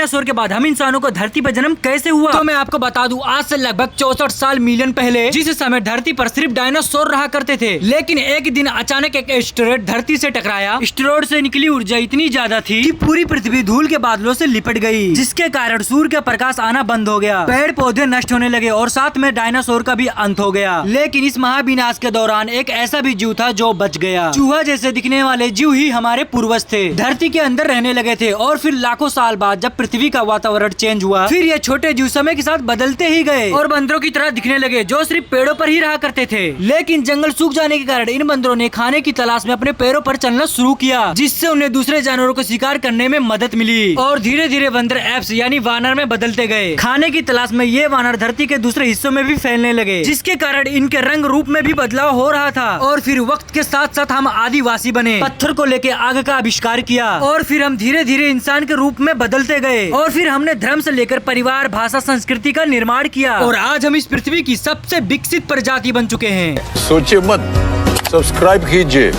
Dinosaur के बाद हम इंसानों को धरती पर जन्म कैसे हुआ? तो मैं आपको बता दूं, आज से लगभग 64 साल मिलियन पहले, जिस समय धरती पर सिर्फ डायनासोर रहा करते थे, लेकिन एक दिन अचानक एक एस्टेरॉयड धरती से टकराया। एस्टेरॉयड से निकली ऊर्जा इतनी ज्यादा थी कि पूरी पृथ्वी धूल के बादलों से लिपट गई, जिसके कारण सूर्य का प्रकाश आना बंद हो गया, पेड़ पौधे नष्ट होने लगे और साथ में डायनासोर का भी अंत हो गया। लेकिन इस महाविनाश के दौरान एक ऐसा भी जीव था जो बच गया। चूहा जैसे दिखने वाले जीव ही हमारे पूर्वज थे, धरती के अंदर रहने लगे थे और फिर लाखों साल बाद जब पृथ्वी का वातावरण चेंज हुआ, फिर ये छोटे जीव समय के साथ बदलते ही गए और बंदरों की तरह दिखने लगे जो सिर्फ पेड़ों पर ही रहा करते थे। लेकिन जंगल सूख जाने के कारण इन बंदरों ने खाने की तलाश में अपने पैरों पर चलना शुरू किया, जिससे उन्हें दूसरे जानवरों को शिकार करने में मदद मिली और धीरे धीरे बंदर एप्स यानी वानर में बदलते गए। खाने की तलाश में ये वानर धरती के दूसरे हिस्सों में भी फैलने लगे, जिसके कारण इनके रंग रूप में भी बदलाव हो रहा था। और फिर वक्त के साथ साथ हम आदिवासी बने, पत्थर को लेके आग का आविष्कार किया और फिर हम धीरे धीरे इंसान के रूप में बदलते गए और फिर हमने धर्म से लेकर परिवार, भाषा, संस्कृति का निर्माण किया और आज हम इस पृथ्वी की सबसे विकसित प्रजाति बन चुके हैं। सोचिए मत, सब्सक्राइब कीजिए।